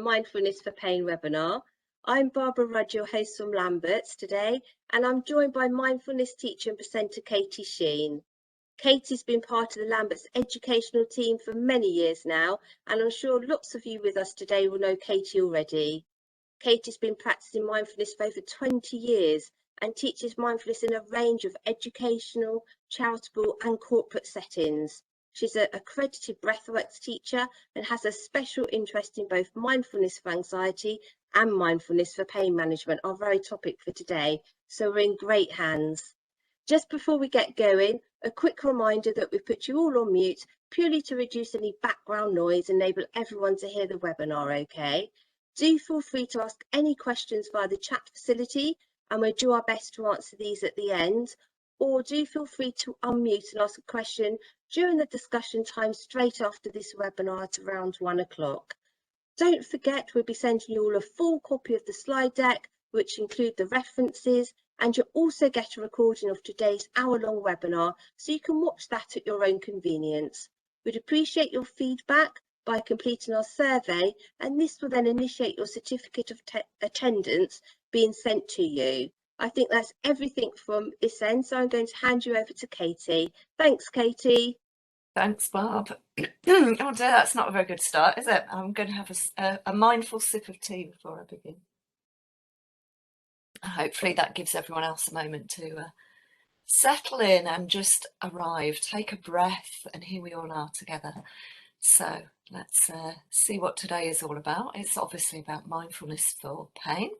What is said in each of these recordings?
Mindfulness for Pain webinar. I'm Barbara Rudd, your host from Lamberts today, and I'm joined by mindfulness teacher and presenter Katie Sheen. Katie's been part of the Lamberts educational team for many years now, and I'm sure lots of you with us today will know Katie already. Katie's been practicing mindfulness for over 20 years and teaches mindfulness in a range of educational, charitable and corporate settings. She's an accredited breathwork teacher and has a special interest in both mindfulness for anxiety and mindfulness for pain management, our very topic for today. So we're in great hands. Just before we get going, a quick reminder that we've put you all on mute purely to reduce any background noise and enable everyone to hear the webinar okay. Do feel free to ask any questions via the chat facility and we'll do our best to answer these at the end. Or do feel free to unmute and ask a question during the discussion time straight after this webinar at around 1 o'clock. Don't forget, we'll be sending you all a full copy of the slide deck, which include the references, and you'll also get a recording of today's hour-long webinar, so you can watch that at your own convenience. We'd appreciate your feedback by completing our survey, and this will then initiate your certificate of attendance being sent to you. I think that's everything from this end, so I'm going to hand you over to Katie. Thanks, Katie. Thanks, Barb. Oh dear, that's not a very good start, is it? I'm going to have a mindful sip of tea before I begin. Hopefully that gives everyone else a moment to settle in and just arrive, take a breath, and here we all are together. So let's see what today is all about. It's obviously about mindfulness for pain.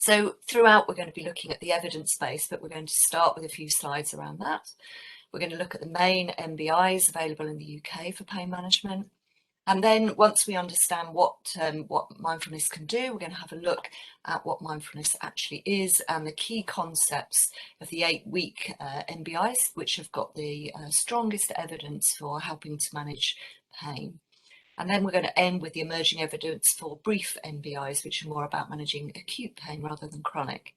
So throughout we're going to be looking at the evidence base, but we're going to start with a few slides around that. We're going to look at the main MBIs available in the UK for pain management. And then once we understand what mindfulness can do, we're going to have a look at what mindfulness actually is and the key concepts of the 8-week MBIs, which have got the strongest evidence for helping to manage pain. And then we're going to end with the emerging evidence for brief MBIs, which are more about managing acute pain rather than chronic.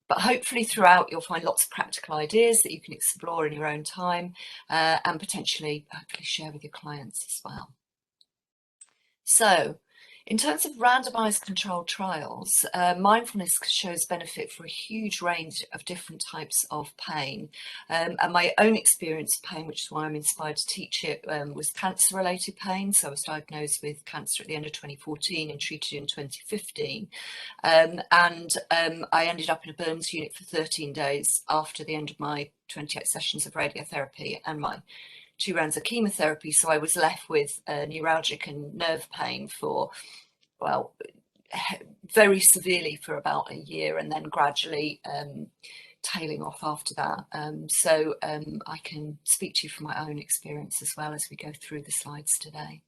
But hopefully throughout you'll find lots of practical ideas that you can explore in your own time and potentially hopefully share with your clients as well. So in terms of randomized controlled trials, mindfulness shows benefit for a huge range of different types of pain. And my own experience of pain, which is why I'm inspired to teach it, was cancer-related pain. So I was diagnosed with cancer at the end of 2014 and treated in 2015. I ended up in a burns unit for 13 days after the end of my 28 sessions of radiotherapy and my 2 rounds of chemotherapy, so I was left with neuralgic and nerve pain for, well, very severely for about a year and then gradually tailing off after that. I can speak to you from my own experience as well as we go through the slides today.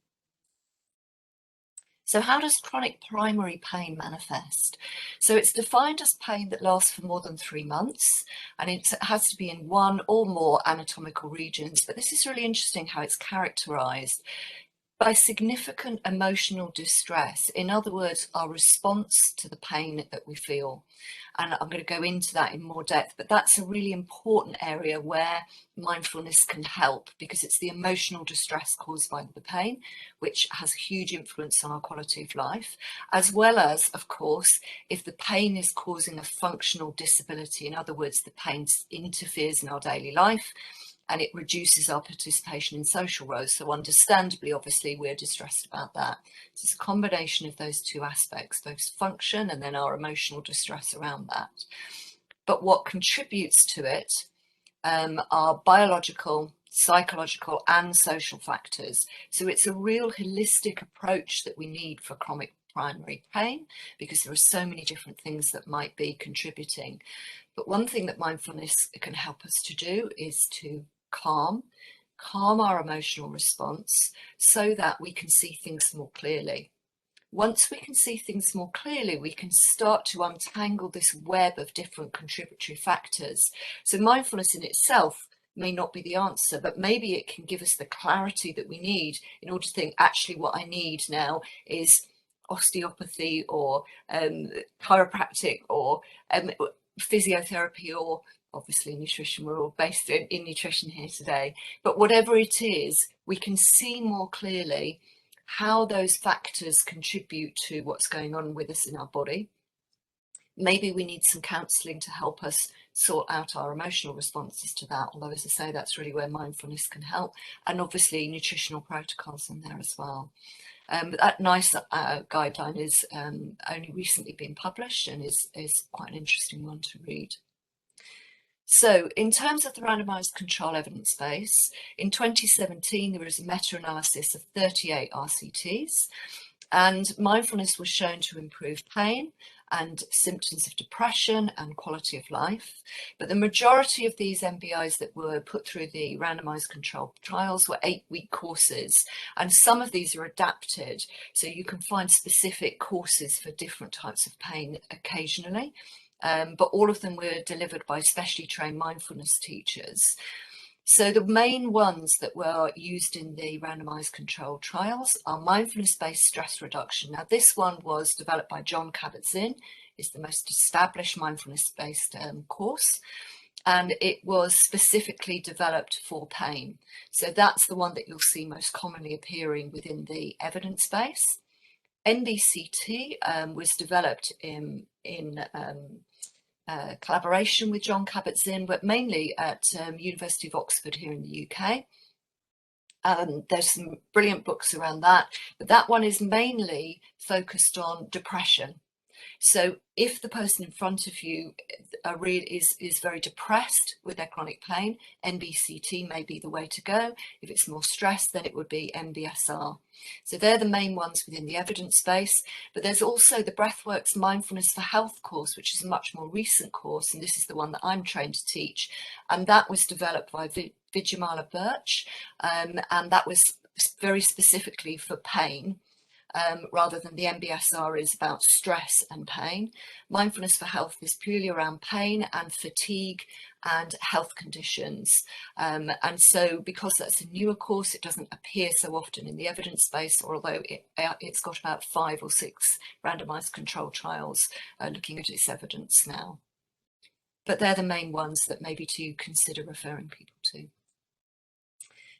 So how does chronic primary pain manifest? So it's defined as pain that lasts for more than 3 months, and it has to be in 1 or more anatomical regions. But this is really interesting how it's characterized by significant emotional distress. In other words, our response to the pain that we feel. And I'm going to go into that in more depth, but that's a really important area where mindfulness can help, because it's the emotional distress caused by the pain, which has a huge influence on our quality of life, as well as, of course, if the pain is causing a functional disability. In other words, the pain interferes in our daily life and it reduces our participation in social roles. So understandably, obviously, we're distressed about that. So it's a combination of those 2 aspects, both function and then our emotional distress around that. But what contributes to it are biological, psychological and social factors. So it's a real holistic approach that we need for chronic primary pain, because there are so many different things that might be contributing. But one thing that mindfulness can help us to do is to calm our emotional response so that we can see things more clearly. Once we can see things more clearly, we can start to untangle this web of different contributory factors. So mindfulness in itself may not be the answer, but maybe it can give us the clarity that we need in order to think, actually what I need now is osteopathy or chiropractic or physiotherapy, or obviously nutrition. We're all based in nutrition here today, but whatever it is, we can see more clearly how those factors contribute to what's going on with us in our body. Maybe we need some counselling to help us sort out our emotional responses to that, although, as I say, that's really where mindfulness can help, and obviously nutritional protocols in there as well. But that NICE guideline is only recently been published and is quite an interesting one to read. So in terms of the randomised control evidence base, in 2017 there was a meta-analysis of 38 RCTs, and mindfulness was shown to improve pain and symptoms of depression and quality of life. But the majority of these MBIs that were put through the randomised control trials were 8-week courses, and some of these are adapted, so you can find specific courses for different types of pain occasionally. But all of them were delivered by specially trained mindfulness teachers. So the main ones that were used in the randomised control trials are mindfulness-based stress reduction. Now, this one was developed by Jon Kabat-Zinn. It's the most established mindfulness-based course, and it was specifically developed for pain. So that's the one that you'll see most commonly appearing within the evidence base. NBCT was developed in collaboration with Jon Kabat-Zinn, but mainly at University of Oxford here in the UK. There's some brilliant books around that, but that one is mainly focused on depression. So if the person in front of you is very depressed with their chronic pain, NBCT may be the way to go. If it's more stressed, then it would be MBSR. So they're the main ones within the evidence base. But there's also the Breathworks Mindfulness for Health course, which is a much more recent course, and this is the one that I'm trained to teach. And that was developed by Vijamala Birch, and that was very specifically for pain. Rather than the MBSR is about stress and pain. Mindfulness for Health is purely around pain and fatigue and health conditions. And so because that's a newer course, it doesn't appear so often in the evidence base, although it's got about 5 or 6 randomised control trials looking at its evidence now. But they're the main ones that maybe to consider referring people to.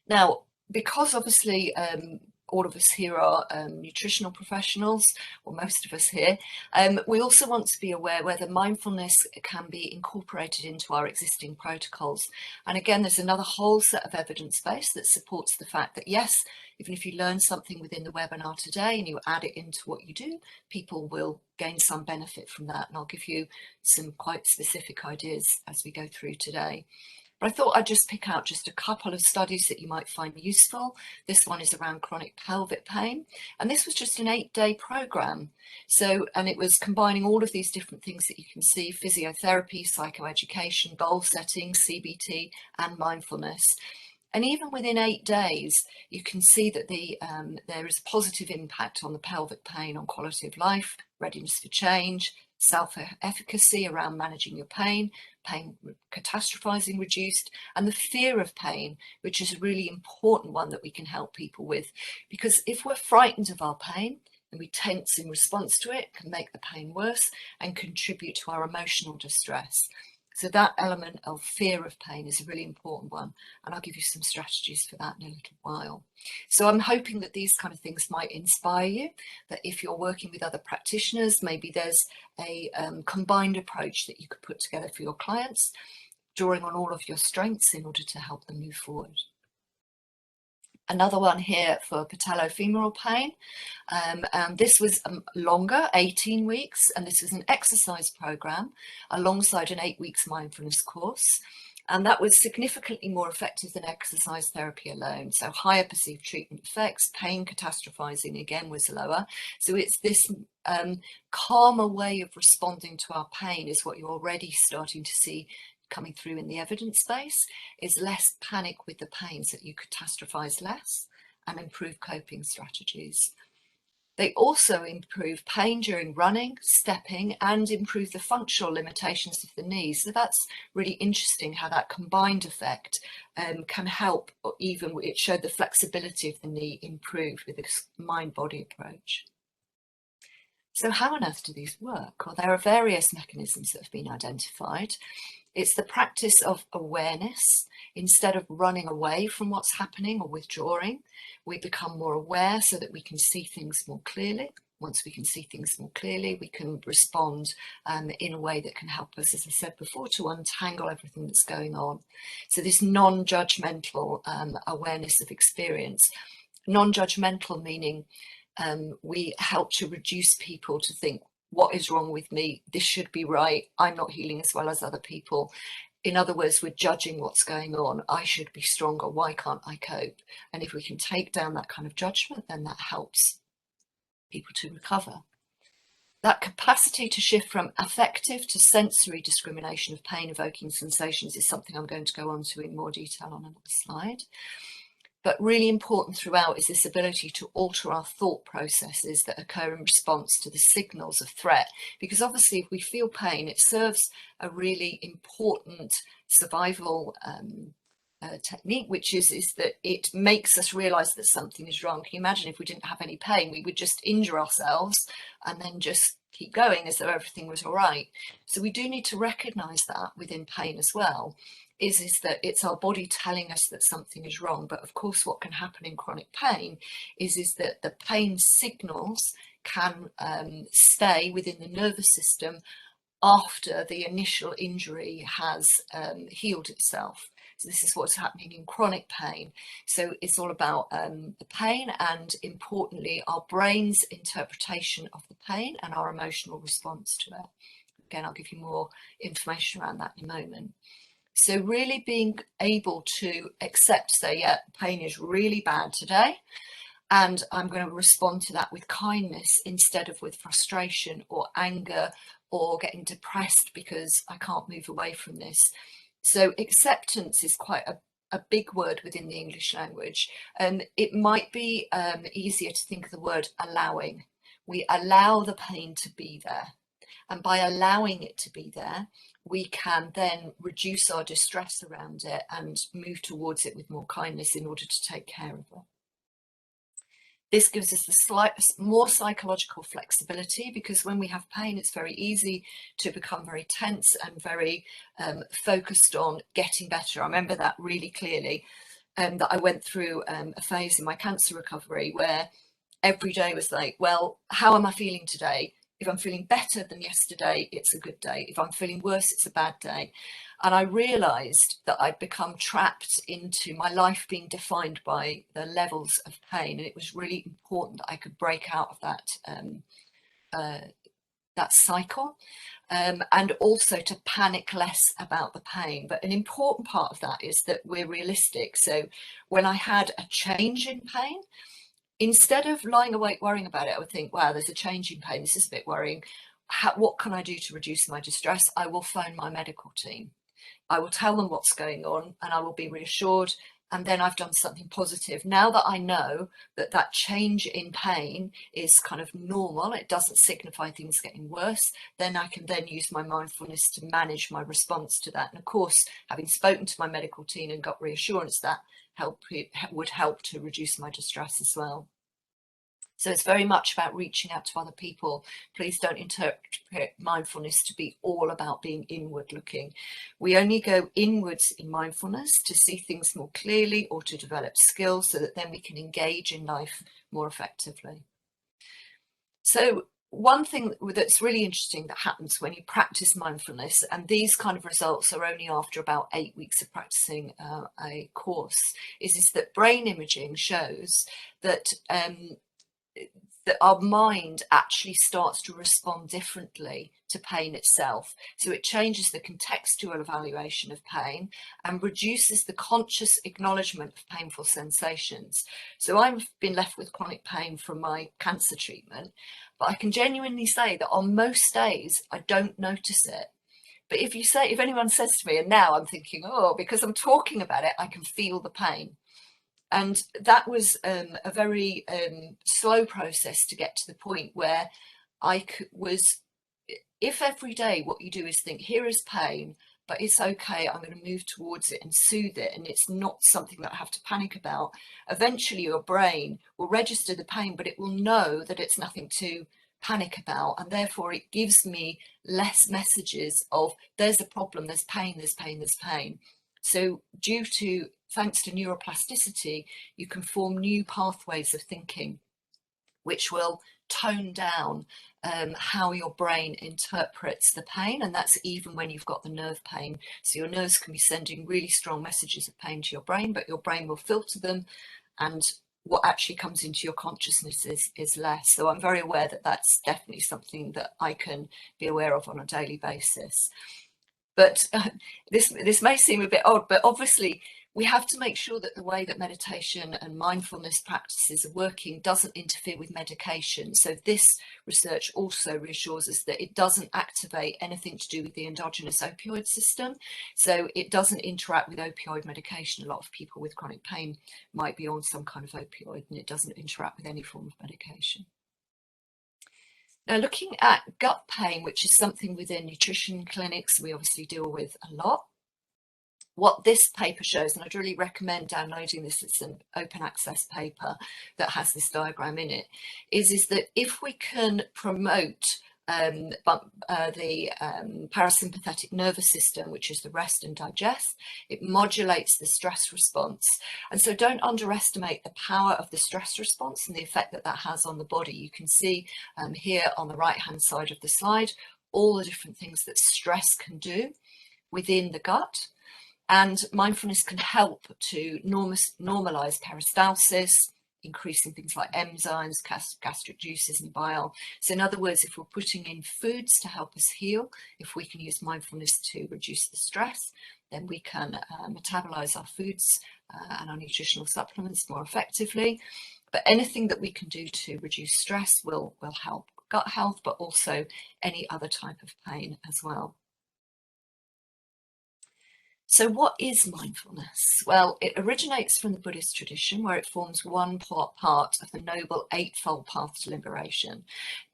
Now, because obviously all of us here are nutritional professionals, or most of us here, we also want to be aware whether mindfulness can be incorporated into our existing protocols. And again, there's another whole set of evidence base that supports the fact that yes, even if you learn something within the webinar today and you add it into what you do, people will gain some benefit from that. And I'll give you some quite specific ideas as we go through today. But I thought I'd just pick out just a couple of studies that you might find useful. This one is around chronic pelvic pain, and this was just an 8-day program. So, and it was combining all of these different things that you can see: physiotherapy, psychoeducation, goal setting, CBT, and mindfulness. And even within 8 days, you can see that there is a positive impact on the pelvic pain, on quality of life, readiness for change, self-efficacy around managing your pain catastrophizing reduced, and the fear of pain, which is a really important one that we can help people with. Because if we're frightened of our pain and we tense in response to it, it can make the pain worse and contribute to our emotional distress. So that element of fear of pain is a really important one, and I'll give you some strategies for that in a little while. So I'm hoping that these kind of things might inspire you, that if you're working with other practitioners, maybe there's a combined approach that you could put together for your clients, drawing on all of your strengths in order to help them move forward. Another one here for patellofemoral pain, and this was longer, 18 weeks, and this was an exercise program alongside an 8 weeks mindfulness course, and that was significantly more effective than exercise therapy alone. So higher perceived treatment effects, pain catastrophizing again was lower. So it's this calmer way of responding to our pain is what you're already starting to see coming through in the evidence base, is less panic with the pain, so that you catastrophize less and improve coping strategies. They also improve pain during running, stepping, and improve the functional limitations of the knees. So that's really interesting how that combined effect can help, or even it showed the flexibility of the knee improved with this mind-body approach. So how on earth do these work? Well, there are various mechanisms that have been identified. It's the practice of awareness. Instead of running away from what's happening or withdrawing, we become more aware so that we can see things more clearly. Once we can see things more clearly, we can respond in a way that can help us, as I said before, to untangle everything that's going on. So this non-judgmental awareness of experience. Non-judgmental meaning we help to reduce people to think, what is wrong with me? This should be right. I'm not healing as well as other people. In other words, we're judging what's going on. I should be stronger. Why can't I cope? And if we can take down that kind of judgment, then that helps people to recover. That capacity to shift from affective to sensory discrimination of pain-evoking sensations is something I'm going to go on to in more detail on another slide. But really important throughout is this ability to alter our thought processes that occur in response to the signals of threat. Because obviously, if we feel pain, it serves a really important survival technique, which is that it makes us realize that something is wrong. Can you imagine if we didn't have any pain, we would just injure ourselves and then just keep going as though everything was all right. So we do need to recognize that within pain as well. Is that it's our body telling us that something is wrong. But of course, what can happen in chronic pain is that the pain signals can stay within the nervous system after the initial injury has healed itself. So this is what's happening in chronic pain. So it's all about the pain and, importantly, our brain's interpretation of the pain and our emotional response to it. Again, I'll give you more information around that in a moment. So really being able to accept, say, yeah, pain is really bad today, and I'm going to respond to that with kindness instead of with frustration or anger or getting depressed because I can't move away from this. So acceptance is quite a big word within the English language. It might be easier to think of the word allowing. We allow the pain to be there. And by allowing it to be there, we can then reduce our distress around it and move towards it with more kindness in order to take care of it. This gives us the slight more psychological flexibility, because when we have pain, it's very easy to become very tense and very focused on getting better. I remember that really clearly, that I went through a phase in my cancer recovery where every day was like, well, how am I feeling today? If I'm feeling better than yesterday, it's a good day. If I'm feeling worse, it's a bad day. And I realized that I'd become trapped into my life being defined by the levels of pain. And it was really important that I could break out of that cycle, and also to panic less about the pain. But an important part of that is that we're realistic. So when I had a change in pain, instead of lying awake worrying about it, I would think, wow, there's a change in pain. This is a bit worrying. What can I do to reduce my distress? I will phone my medical team. I will tell them what's going on and I will be reassured. And then I've done something positive. Now that I know that that change in pain is kind of normal, it doesn't signify things getting worse, then I can then use my mindfulness to manage my response to that. And of course, having spoken to my medical team and got reassurance, that would help to reduce my distress as well. So it's very much about reaching out to other people. Please don't interpret mindfulness to be all about being inward looking. We only go inwards in mindfulness to see things more clearly or to develop skills so that then we can engage in life more effectively. So one thing that's really interesting that happens when you practice mindfulness, and these kind of results are only after about 8 weeks of practicing a course, is that brain imaging shows that that our mind actually starts to respond differently to pain itself. So it changes the contextual evaluation of pain and reduces the conscious acknowledgement of painful sensations. So I've been left with chronic pain from my cancer treatment, but I can genuinely say that on most days I don't notice it. But if anyone says to me, and now I'm thinking, oh, because I'm talking about it, I can feel the pain. And that was a very slow process to get to the point where if every day what you do is think, here is pain, but it's okay, I'm going to move towards it and soothe it, and it's not something that I have to panic about. Eventually your brain will register the pain, but it will know that it's nothing to panic about, and therefore it gives me less messages of there's a problem, there's pain, there's pain, there's pain. So thanks to neuroplasticity, you can form new pathways of thinking which will tone down how your brain interprets the pain, and that's even when you've got the nerve pain. So your nerves can be sending really strong messages of pain to your brain, but your brain will filter them, and what actually comes into your consciousness is less. So I'm very aware that that's definitely something that I can be aware of on a daily basis. But this may seem a bit odd, but obviously we have to make sure that the way that meditation and mindfulness practices are working doesn't interfere with medication. So this research also reassures us that it doesn't activate anything to do with the endogenous opioid system. So it doesn't interact with opioid medication. A lot of people with chronic pain might be on some kind of opioid, and it doesn't interact with any form of medication. Now, looking at gut pain, which is something within nutrition clinics we obviously deal with a lot, what this paper shows, and I'd really recommend downloading this, it's an open access paper that has this diagram in it, is that if we can promote the parasympathetic nervous system, which is the rest and digest, it modulates the stress response. And so don't underestimate the power of the stress response and the effect that that has on the body. You can see here on the right hand side of the slide all the different things that stress can do within the gut. And mindfulness can help to normalize peristalsis, increasing things like enzymes, gastric juices and bile. So in other words, if we're putting in foods to help us heal, if we can use mindfulness to reduce the stress, then we can metabolize our foods and our nutritional supplements more effectively. But anything that we can do to reduce stress will help gut health, but also any other type of pain as well. So what is mindfulness? Well, it originates from the Buddhist tradition, where it forms one part of the Noble Eightfold Path to Liberation.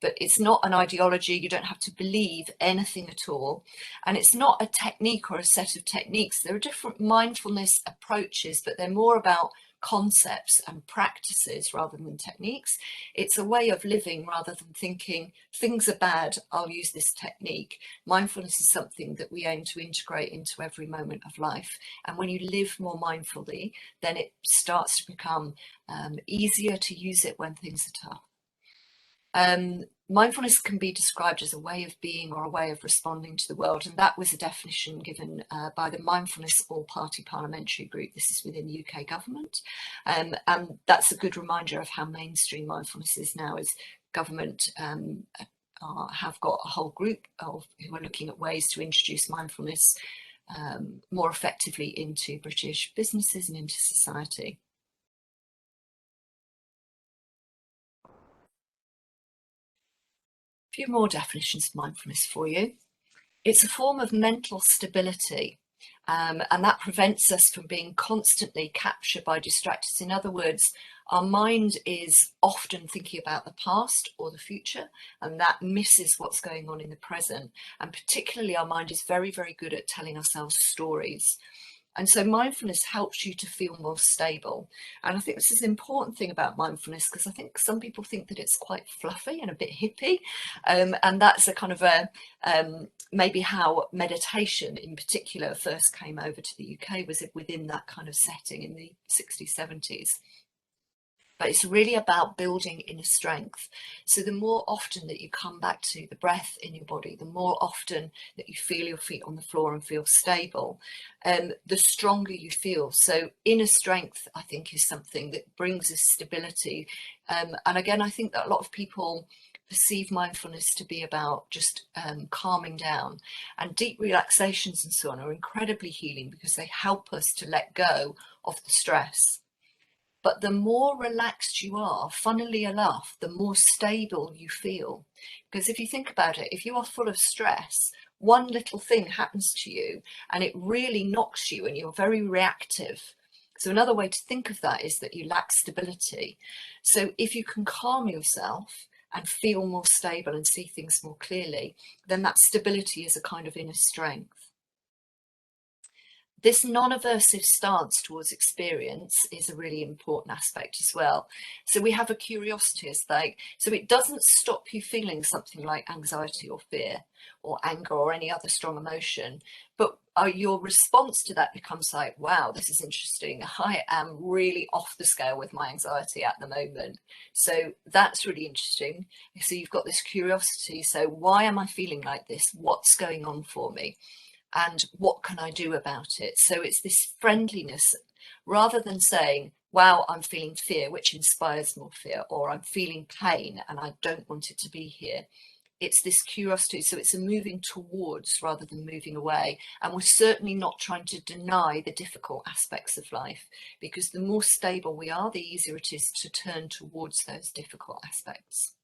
But it's not an ideology. You don't have to believe anything at all. And it's not a technique or a set of techniques. There are different mindfulness approaches, but they're more about concepts and practices rather than techniques. It's a way of living rather than thinking things are bad, I'll use this technique. Mindfulness is something that we aim to integrate into every moment of life. And when you live more mindfully, then it starts to become easier to use it when things are tough. Mindfulness can be described as a way of being or a way of responding to the world, and that was a definition given by the Mindfulness All-Party Parliamentary Group. This is within the UK government, and that's a good reminder of how mainstream mindfulness is now, as government have got a whole group who are looking at ways to introduce mindfulness more effectively into British businesses and into society. A few more definitions of mindfulness for you. It's a form of mental stability, and that prevents us from being constantly captured by distractors. In other words, our mind is often thinking about the past or the future, and that misses what's going on in the present. And particularly our mind is very, very good at telling ourselves stories. And so mindfulness helps you to feel more stable. And I think this is an important thing about mindfulness, because I think some people think that it's quite fluffy and a bit hippie. And that's a kind of maybe how meditation in particular first came over to the UK, was it within that kind of setting in the 60s, 70s. But it's really about building inner strength. So the more often that you come back to the breath in your body, the more often that you feel your feet on the floor and feel stable, the stronger you feel. So inner strength, I think, is something that brings us stability. And again, I think that a lot of people perceive mindfulness to be about just calming down, and deep relaxations and so on are incredibly healing because they help us to let go of the stress. But the more relaxed you are, funnily enough, the more stable you feel. Because if you think about it, if you are full of stress, one little thing happens to you and it really knocks you and you're very reactive. So another way to think of that is that you lack stability. So if you can calm yourself and feel more stable and see things more clearly, then that stability is a kind of inner strength. This non-aversive stance towards experience is a really important aspect as well. So we have a curiosity as so it doesn't stop you feeling something like anxiety or fear or anger or any other strong emotion, but your response to that becomes like, wow, this is interesting. I am really off the scale with my anxiety at the moment. So that's really interesting. So you've got this curiosity. So why am I feeling like this? What's going on for me? And what can I do about it? So it's this friendliness rather than saying, wow, I'm feeling fear, which inspires more fear, or I'm feeling pain and I don't want it to be here. It's this curiosity. So it's a moving towards rather than moving away. And we're certainly not trying to deny the difficult aspects of life, because the more stable we are, the easier it is to turn towards those difficult aspects.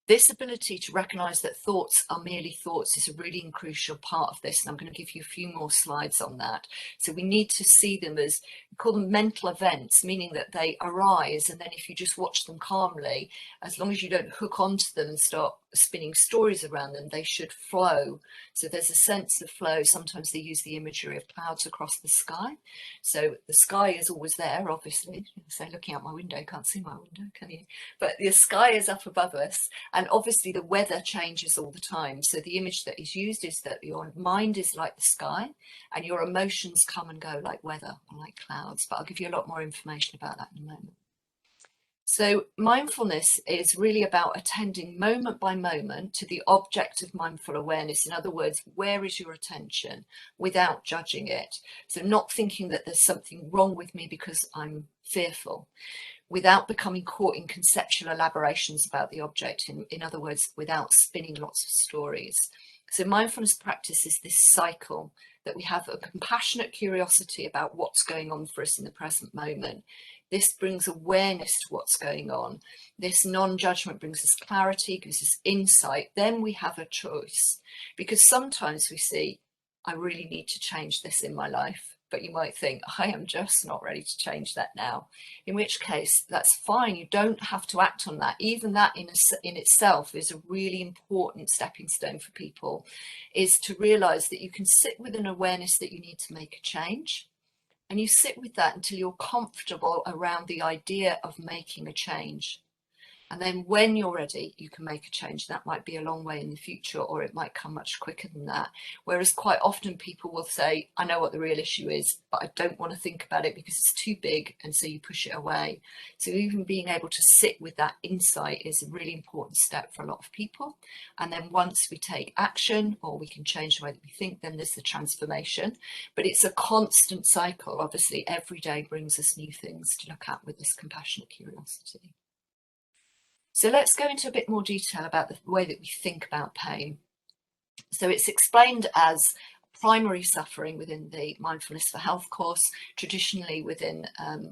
This ability to recognise that thoughts are merely thoughts is a really crucial part of this, and I'm going to give you a few more slides on that. So we need to see them as, we call them mental events, meaning that they arise, and then if you just watch them calmly, as long as you don't hook onto them and start spinning stories around them, they should flow. So there's a sense of flow. Sometimes they use the imagery of clouds across the sky. So the sky is always there, obviously. So looking out my window, you can't see my window, can you? But the sky is up above us. And obviously the weather changes all the time. So the image that is used is that your mind is like the sky and your emotions come and go like weather or like clouds. But I'll give you a lot more information about that in a moment. So mindfulness is really about attending moment by moment to the object of mindful awareness. In other words, where is your attention without judging it? So not thinking that there's something wrong with me because I'm fearful, without becoming caught in conceptual elaborations about the object. In other words, without spinning lots of stories. So mindfulness practice is this cycle that we have a compassionate curiosity about what's going on for us in the present moment. This brings awareness to what's going on. This non-judgment brings us clarity, gives us insight. Then we have a choice, because sometimes we see, I really need to change this in my life. But you might think, I am just not ready to change that now. In which case, that's fine. You don't have to act on that. Even that in itself is a really important stepping stone for people, is to realize that you can sit with an awareness that you need to make a change. And you sit with that until you're comfortable around the idea of making a change. And then when you're ready, you can make a change. That might be a long way in the future, or it might come much quicker than that. Whereas quite often people will say, I know what the real issue is, but I don't want to think about it because it's too big. And so you push it away. So even being able to sit with that insight is a really important step for a lot of people. And then once we take action, or we can change the way that we think, then there's the transformation. But it's a constant cycle. Obviously, every day brings us new things to look at with this compassionate curiosity. So let's go into a bit more detail about the way that we think about pain. So it's explained as primary suffering within the Mindfulness for Health course. Traditionally within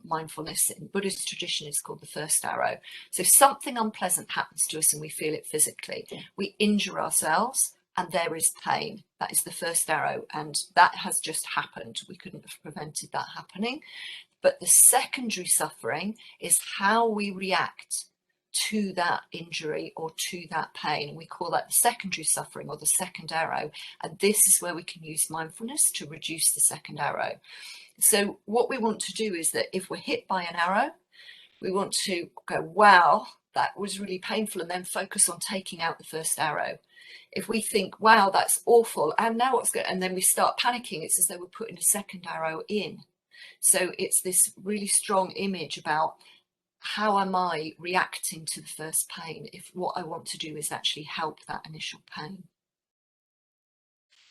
mindfulness in Buddhist tradition, is called the first arrow. So if something unpleasant happens to us and we feel it physically, we injure ourselves and there is pain. That is the first arrow, and that has just happened. We couldn't have prevented that happening. But the secondary suffering is how we react to that injury or to that pain, and we call that the secondary suffering or the second arrow. And this is where we can use mindfulness to reduce the second arrow. So what we want to do is that if we're hit by an arrow, we want to go, wow, that was really painful, and then focus on taking out the first arrow. If we think, wow, that's awful, and now what's good, and then we start panicking, it's as though we're putting a second arrow in. So it's this really strong image about, how am I reacting to the first pain if what I want to do is actually help that initial pain?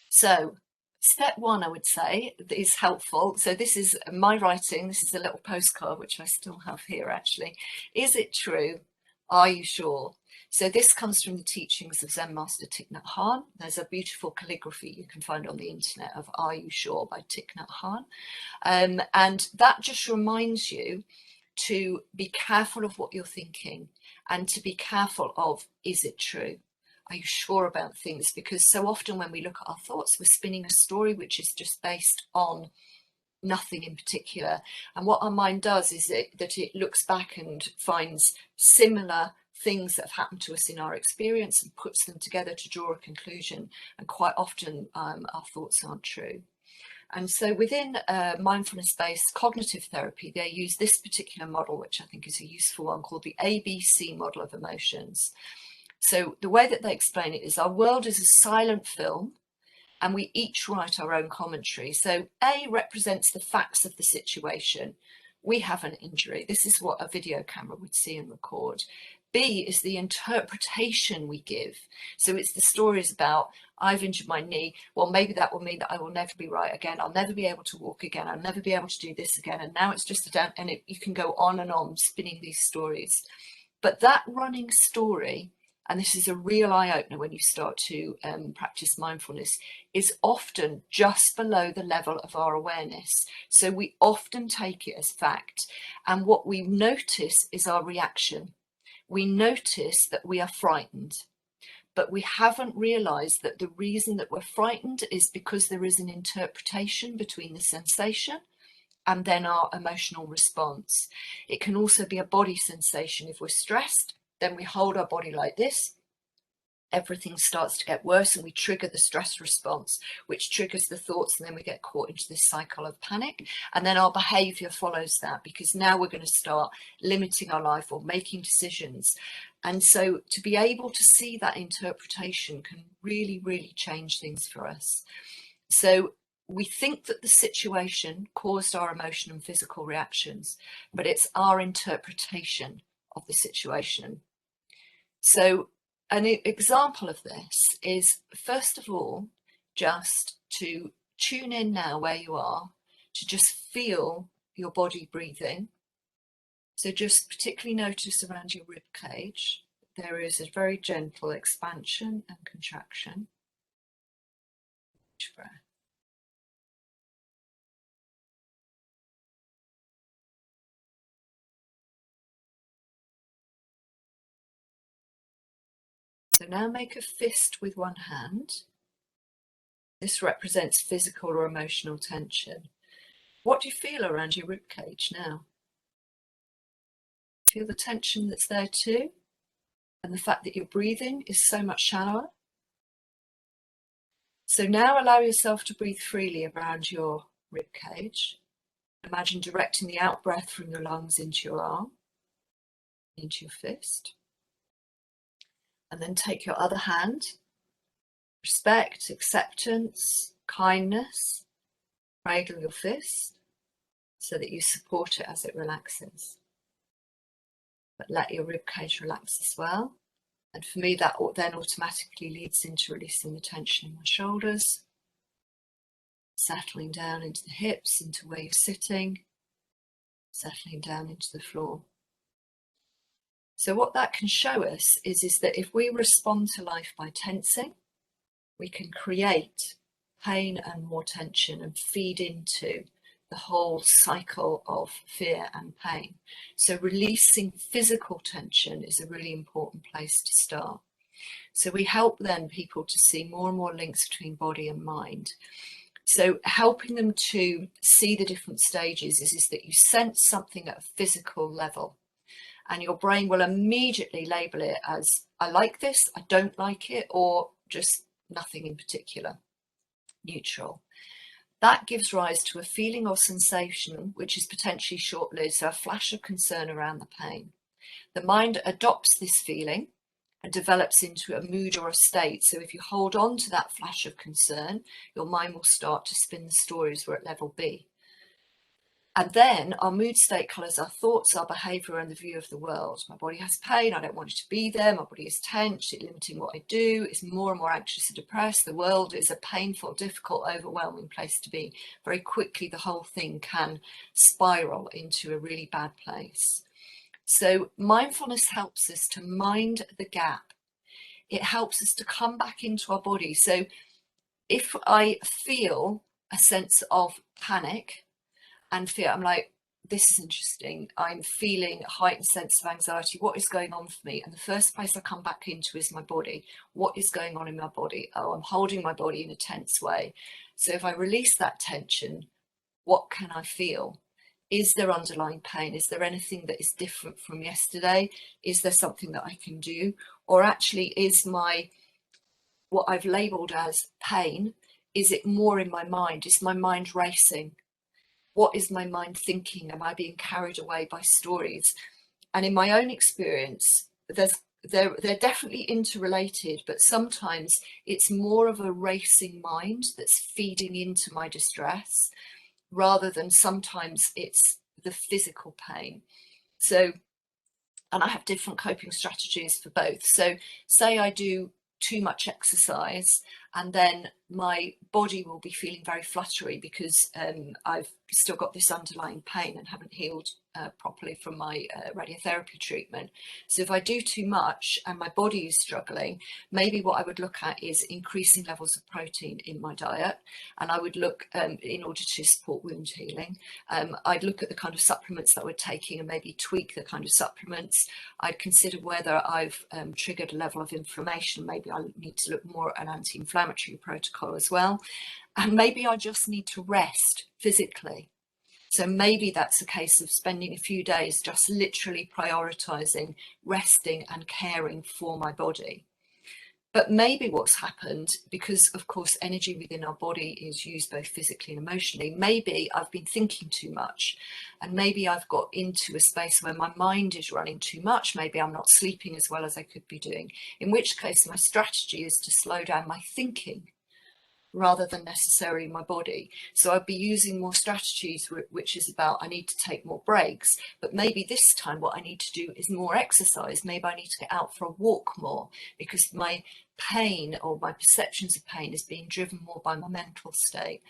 So step one, I would say, is helpful. So this is my writing. This is a little postcard, which I still have here, actually. Is it true? Are you sure? So this comes from the teachings of Zen Master Thich Nhat Hanh. There's a beautiful calligraphy you can find on the internet of Are You Sure by Thich Nhat Hanh. And that just reminds you to be careful of what you're thinking, and to be careful of, is it true? Are you sure about things? Because so often when we look at our thoughts, we're spinning a story which is just based on nothing in particular. And what our mind does is that it looks back and finds similar things that have happened to us in our experience and puts them together to draw a conclusion. And quite often our thoughts aren't true. And so within mindfulness-based cognitive therapy, they use this particular model, which I think is a useful one, called the ABC model of emotions. So the way that they explain it is our world is a silent film, and we each write our own commentary. So A represents the facts of the situation. We have an injury. This is what a video camera would see and record. B is the interpretation we give. So it's the stories about, I've injured my knee. Well, maybe that will mean that I will never be right again. I'll never be able to walk again. I'll never be able to do this again. And now it's just a down, and you can go on and on spinning these stories. But that running story, and this is a real eye-opener when you start to practice mindfulness, is often just below the level of our awareness. So we often take it as fact. And what we notice is our reaction. We notice that we are frightened, but we haven't realized that the reason that we're frightened is because there is an interpretation between the sensation and then our emotional response. It can also be a body sensation. If we're stressed, then we hold our body like this. Everything starts to get worse and we trigger the stress response, which triggers the thoughts, and then we get caught into this cycle of panic. And then our behavior follows that, because now we're going to start limiting our life or making decisions. And so to be able to see that interpretation can really, really change things for us. So we think that the situation caused our emotion and physical reactions, but it's our interpretation of the situation. So an example of this is, first of all, just to tune in now where you are, to just feel your body breathing. So just particularly notice around your rib cage, there is a very gentle expansion and contraction. Each breath. So now make a fist with one hand. This represents physical or emotional tension. What do you feel around your rib cage now? Feel the tension that's there too, and the fact that your breathing is so much shallower. So now allow yourself to breathe freely around your rib cage. Imagine directing the out breath from your lungs into your arm, into your fist. And then take your other hand. Respect, acceptance, kindness. Cradle your fist so that you support it as it relaxes. But let your rib cage relax as well. And for me, that then automatically leads into releasing the tension in my shoulders, settling down into the hips, into where you're sitting, settling down into the floor. So what that can show us is that if we respond to life by tensing, we can create pain and more tension and feed into the whole cycle of fear and pain. So releasing physical tension is a really important place to start. So we help then people to see more and more links between body and mind. So helping them to see the different stages is that you sense something at a physical level, and your brain will immediately label it as, I like this, I don't like it, or just nothing in particular, neutral. That gives rise to a feeling or sensation which is potentially short-lived, so a flash of concern around the pain. The mind adopts this feeling and develops into a mood or a state. So if you hold on to that flash of concern, your mind will start to spin the stories we're at level B. And then our mood state colours our thoughts, our behaviour, and the view of the world. My body has pain, I don't want it to be there. My body is tense, it's limiting what I do. It's more and more anxious and depressed. The world is a painful, difficult, overwhelming place to be. Very quickly, the whole thing can spiral into a really bad place. So mindfulness helps us to mind the gap. It helps us to come back into our body. So if I feel a sense of panic, and fear, I'm like, this is interesting. I'm feeling a heightened sense of anxiety. What is going on for me? And the first place I come back into is my body. What is going on in my body? Oh, I'm holding my body in a tense way. So if I release that tension, what can I feel? Is there underlying pain? Is there anything that is different from yesterday? Is there something that I can do? Or actually is what I've labeled as pain is it more in my mind? Is my mind racing? What is my mind thinking? Am I being carried away by stories? And in my own experience, they're definitely interrelated, but sometimes it's more of a racing mind that's feeding into my distress, rather than sometimes it's the physical pain. So, and I have different coping strategies for both. So say I do too much exercise, and then my body will be feeling very fluttery because I've still got this underlying pain and haven't healed properly from my radiotherapy treatment. So if I do too much and my body is struggling, maybe what I would look at is increasing levels of protein in my diet. And I would look, in order to support wound healing, I'd look at the kind of supplements that we're taking and maybe tweak the kind of supplements. I'd consider whether I've triggered a level of inflammation. Maybe I need to look more at an anti-inflammatory protocol as well. And maybe I just need to rest physically. So maybe that's a case of spending a few days just literally prioritizing resting and caring for my body. But maybe what's happened, because of course energy within our body is used both physically and emotionally, maybe I've been thinking too much, and maybe I've got into a space where my mind is running too much. Maybe I'm not sleeping as well as I could be doing, in which case my strategy is to slow down my thinking rather than necessarily my body. So I'd be using more strategies which is about, I need to take more breaks, but maybe this time what I need to do is more exercise. Maybe I need to get out for a walk more, because my pain or my perceptions of pain is being driven more by my mental state.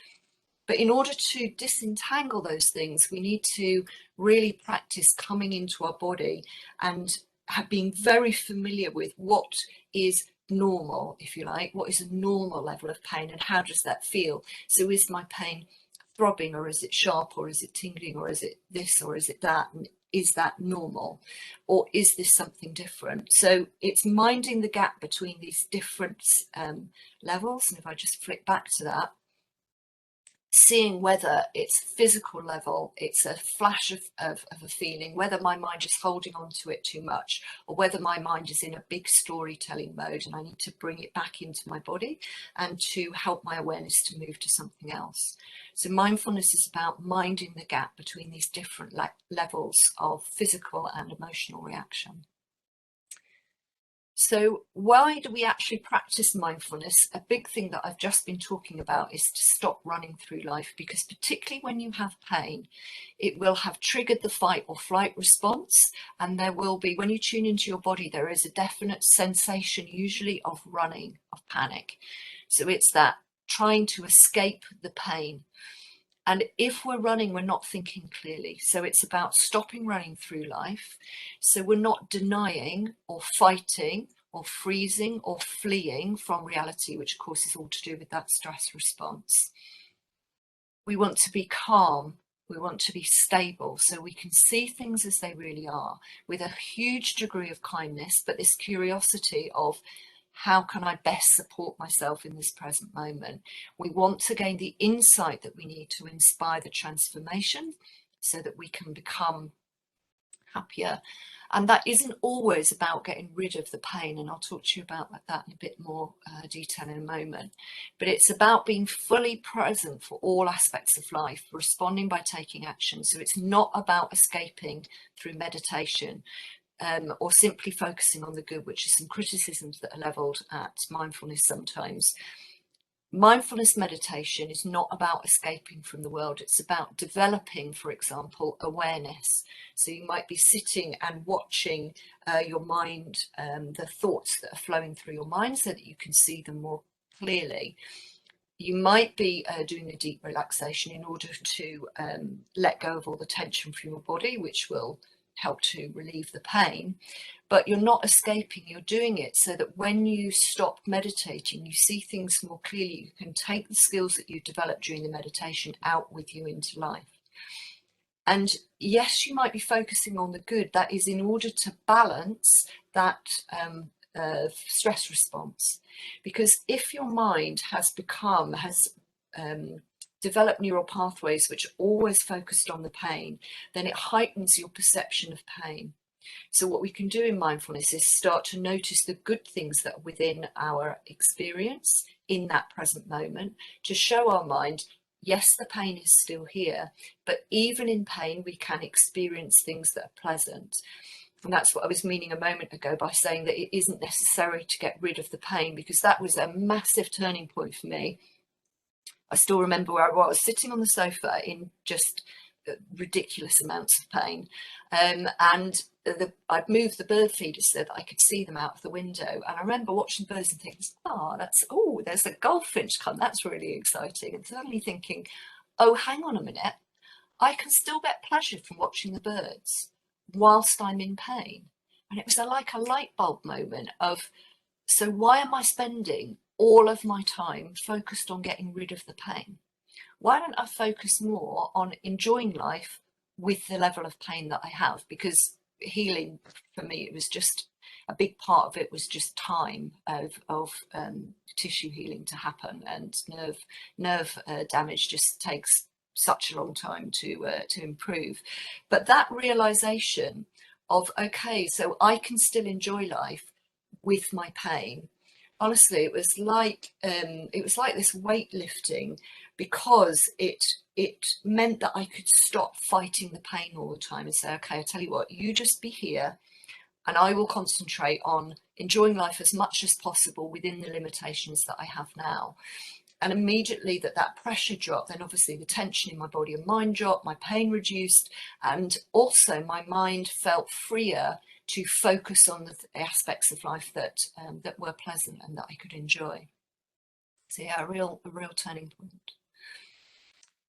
But in order to disentangle those things, we need to really practice coming into our body and being very familiar with what is normal, if you like, what is a normal level of pain and how does that feel? So is my pain throbbing, or is it sharp, or is it tingling, or is it this, or is it that? And is that normal, or is this something different? So it's minding the gap between these different levels. And if I just flick back to that, seeing whether it's physical level, it's a flash of a feeling, whether my mind is holding on to it too much, or whether my mind is in a big storytelling mode and I need to bring it back into my body and to help my awareness to move to something else. So mindfulness is about minding the gap between these different levels of physical and emotional reaction. So why do we actually practice mindfulness? A big thing that I've just been talking about is to stop running through life, because particularly when you have pain, it will have triggered the fight or flight response. And there will be, when you tune into your body, there is a definite sensation, usually of running, of panic. So it's that trying to escape the pain. And if we're running, we're not thinking clearly. So it's about stopping running through life. So we're not denying or fighting or freezing or fleeing from reality, which of course is all to do with that stress response. We want to be calm. We want to be stable, so we can see things as they really are, with a huge degree of kindness, but this curiosity of, how can I best support myself in this present moment? We want to gain the insight that we need to inspire the transformation so that we can become happier. And that isn't always about getting rid of the pain. And I'll talk to you about that in a bit more detail in a moment. But it's about being fully present for all aspects of life, responding by taking action. So it's not about escaping through meditation. Or simply focusing on the good, which is some criticisms that are levelled at mindfulness sometimes. Mindfulness meditation is not about escaping from the world. It's about developing, for example, awareness. So you might be sitting and watching your mind, the thoughts that are flowing through your mind, so that you can see them more clearly. You might be doing a deep relaxation in order to let go of all the tension from your body, which will help to relieve the pain, but you're not escaping. You're doing it so that when you stop meditating, you see things more clearly. You can take the skills that you developed during the meditation out with you into life. And yes, you might be focusing on the good. That is in order to balance that stress response. Because if your mind has develop neural pathways which are always focused on the pain, then it heightens your perception of pain. So what we can do in mindfulness is start to notice the good things that are within our experience in that present moment, to show our mind, yes, the pain is still here, but even in pain, we can experience things that are pleasant. And that's what I was meaning a moment ago by saying that it isn't necessary to get rid of the pain, because that was a massive turning point for me. I still remember where I was sitting on the sofa in just ridiculous amounts of pain, and I'd moved the bird feeder so that I could see them out of the window, and I remember watching the birds and thinking, oh, there's a goldfinch come, that's really exciting, and suddenly thinking, oh, hang on a minute, I can still get pleasure from watching the birds whilst I'm in pain. And it was like a light bulb moment of, so why am I spending all of my time focused on getting rid of the pain? Why don't I focus more on enjoying life with the level of pain that I have? Because healing for me, it was just a big part of it was just time of tissue healing to happen, and nerve damage just takes such a long time to improve. But that realization of, okay, so I can still enjoy life with my pain. Honestly, it was like this weightlifting, because it meant that I could stop fighting the pain all the time and say, okay, I tell you what, you just be here and I will concentrate on enjoying life as much as possible within the limitations that I have now. And immediately that pressure dropped, then obviously the tension in my body and mind dropped, my pain reduced, and also my mind felt freer to focus on the aspects of life that were pleasant and that I could enjoy. So yeah, a real turning point.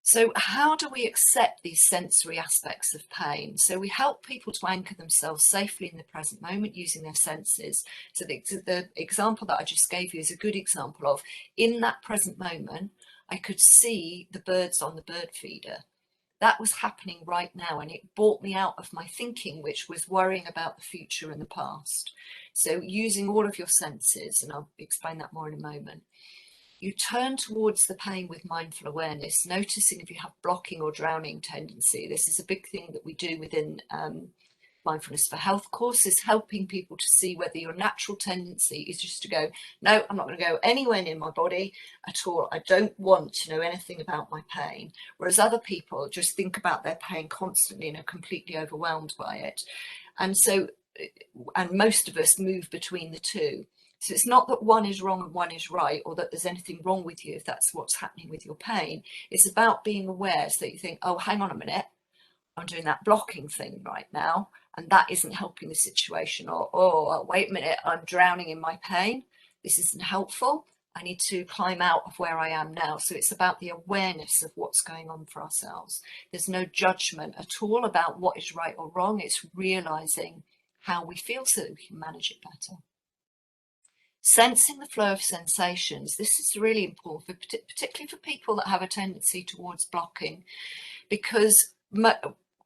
So how do we accept these sensory aspects of pain? So we help people to anchor themselves safely in the present moment using their senses. So the example that I just gave you is a good example of, in that present moment, I could see the birds on the bird feeder. That was happening right now, and it brought me out of my thinking, which was worrying about the future and the past. So using all of your senses, and I'll explain that more in a moment. You turn towards the pain with mindful awareness, noticing if you have blocking or drowning tendency. This is a big thing that we do within Mindfulness for Health courses, helping people to see whether your natural tendency is just to go, no, I'm not going to go anywhere near my body at all. I don't want to know anything about my pain. Whereas other people just think about their pain constantly and are completely overwhelmed by it. And most of us move between the two. So it's not that one is wrong and one is right, or that there's anything wrong with you if that's what's happening with your pain. It's about being aware, so that you think, oh, hang on a minute, I'm doing that blocking thing right now, and that isn't helping the situation. Or, oh, wait a minute, I'm drowning in my pain. This isn't helpful. I need to climb out of where I am now. So it's about the awareness of what's going on for ourselves. There's no judgment at all about what is right or wrong. It's realizing how we feel so that we can manage it better. Sensing the flow of sensations. This is really important, particularly for people that have a tendency towards blocking, because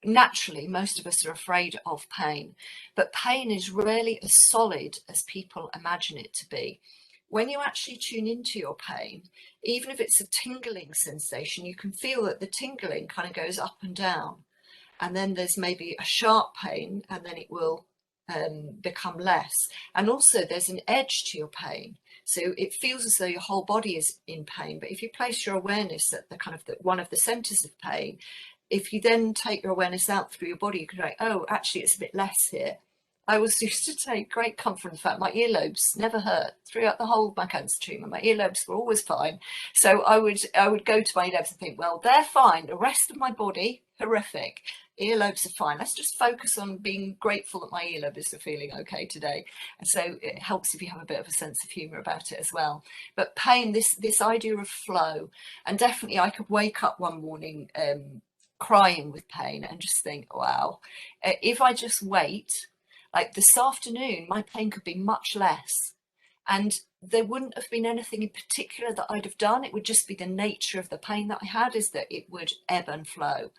naturally most of us are afraid of pain, but pain is rarely as solid as people imagine it to be. When you actually tune into your pain, even if it's a tingling sensation, you can feel that the tingling kind of goes up and down, and then there's maybe a sharp pain, and then it will become less. And also there's an edge to your pain, so it feels as though your whole body is in pain. But if you place your awareness at one of the centers of pain, if you then take your awareness out through your body, you can go, oh, actually it's a bit less here. I was used to take great comfort in the fact my earlobes never hurt throughout the whole of my cancer treatment. My earlobes were always fine. So I would go to my earlobes and think, well, they're fine. The rest of my body, horrific. Earlobes are fine. Let's just focus on being grateful that my earlobes are feeling okay today. And so it helps if you have a bit of a sense of humour about it as well. But pain, this idea of flow, and definitely I could wake up one morning crying with pain and just think, wow, if I just wait, like this afternoon, my pain could be much less. And there wouldn't have been anything in particular that I'd have done. It would just be the nature of the pain that I had, is that it would ebb and flow.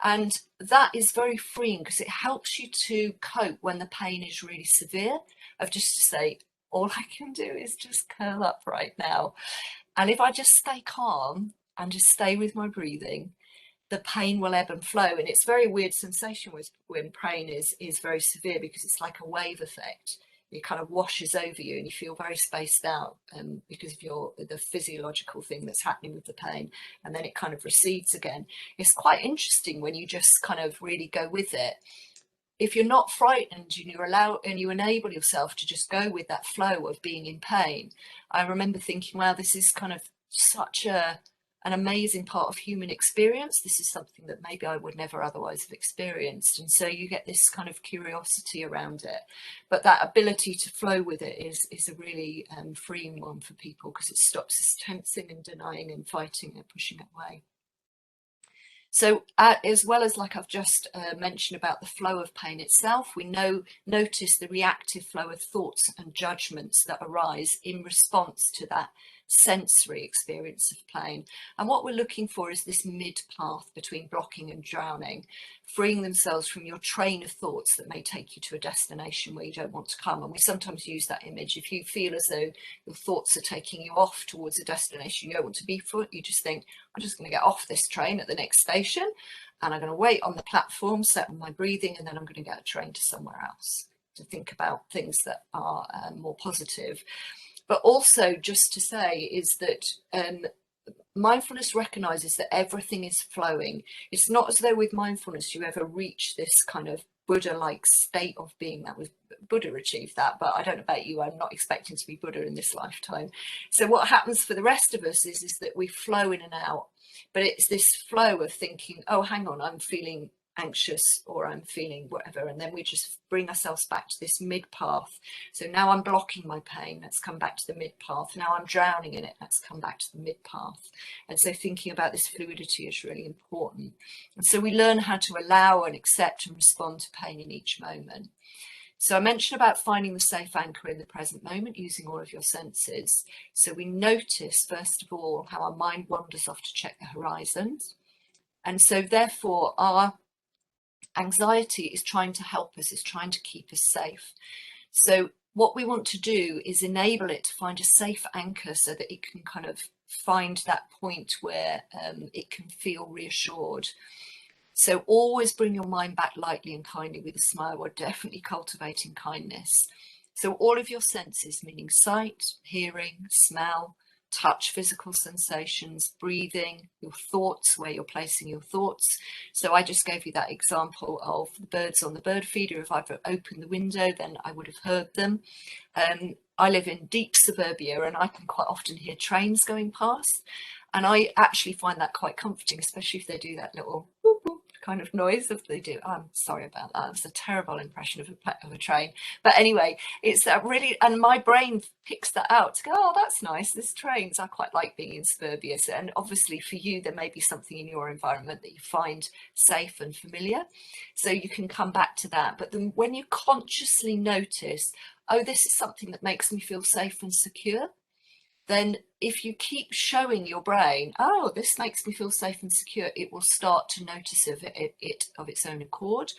And that is very freeing, because it helps you to cope when the pain is really severe, of just to say, all I can do is just curl up right now. And if I just stay calm and just stay with my breathing, the pain will ebb and flow. And it's a very weird sensation when pain is very severe, because it's like a wave effect. It kind of washes over you and you feel very spaced out because of the physiological thing that's happening with the pain, and then it kind of recedes again. It's quite interesting when you just kind of really go with it. If you're not frightened and you enable yourself to just go with that flow of being in pain, I remember thinking, wow, this is kind of such an amazing part of human experience. This is something that maybe I would never otherwise have experienced. And so you get this kind of curiosity around it. But that ability to flow with it is a really freeing one for people, because it stops us tensing and denying and fighting and pushing it away. So as well as, like I've just mentioned about the flow of pain itself, we notice the reactive flow of thoughts and judgments that arise in response to that sensory experience of pain. And what we're looking for is this mid path between blocking and drowning, freeing themselves from your train of thoughts that may take you to a destination where you don't want to come. And we sometimes use that image. If you feel as though your thoughts are taking you off towards a destination you don't want to be for, you just think, I'm just going to get off this train at the next station, and I'm going to wait on the platform, settle my breathing, and then I'm going to get a train to somewhere else, to think about things that are more positive. But also, just to say, is that mindfulness recognizes that everything is flowing. It's not as though with mindfulness you ever reach this kind of Buddha-like state of being. That was Buddha achieved that, but I don't know about you, I'm not expecting to be Buddha in this lifetime. So what happens for the rest of us is that we flow in and out, but it's this flow of thinking, oh, hang on, I'm feeling anxious, or I'm feeling whatever, and then we just bring ourselves back to this mid path. So now I'm blocking my pain, let's come back to the mid path. Now I'm drowning in it, let's come back to the mid path. And so thinking about this fluidity is really important. And so we learn how to allow and accept and respond to pain in each moment. So I mentioned about finding the safe anchor in the present moment using all of your senses. So we notice, first of all, how our mind wanders off to check the horizons. And so therefore our anxiety is trying to help us, is trying to keep us safe. So what we want to do is enable it to find a safe anchor so that it can kind of find that point where it can feel reassured. So always bring your mind back lightly and kindly with a smile. We're definitely cultivating kindness. So all of your senses, meaning sight, hearing, smell, touch, physical sensations, breathing, your thoughts, where you're placing your thoughts. So I just gave you that example of the birds on the bird feeder. If I've opened the window, then I would have heard them. I live in deep suburbia, and I can quite often hear trains going past. And I actually find that quite comforting, especially if they do that little whoop, whoop kind of noise that they do. I'm sorry about that. It's a terrible impression of a train. But anyway, it's that really, and my brain picks that out to go, oh, that's nice, there's trains. I quite like being in suburbia. So, and obviously for you, there may be something in your environment that you find safe and familiar. So you can come back to that. But then when you consciously notice, oh, this is something that makes me feel safe and secure, then if you keep showing your brain, oh, this makes me feel safe and secure, it will start to notice it of its own accord.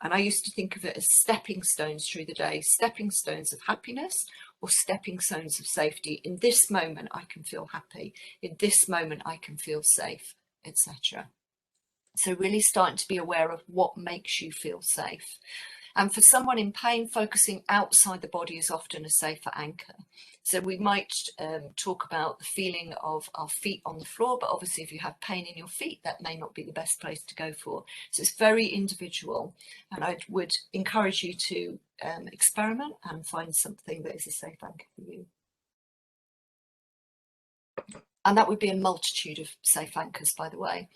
And I used to think of it as stepping stones through the day, stepping stones of happiness or stepping stones of safety. In this moment, I can feel happy. In this moment, I can feel safe, etc. So really starting to be aware of what makes you feel safe. And for someone in pain, focusing outside the body is often a safer anchor. So we might talk about the feeling of our feet on the floor, but obviously if you have pain in your feet, that may not be the best place to go for. So it's very individual. And I would encourage you to experiment and find something that is a safe anchor for you. And that would be a multitude of safe anchors, by the way.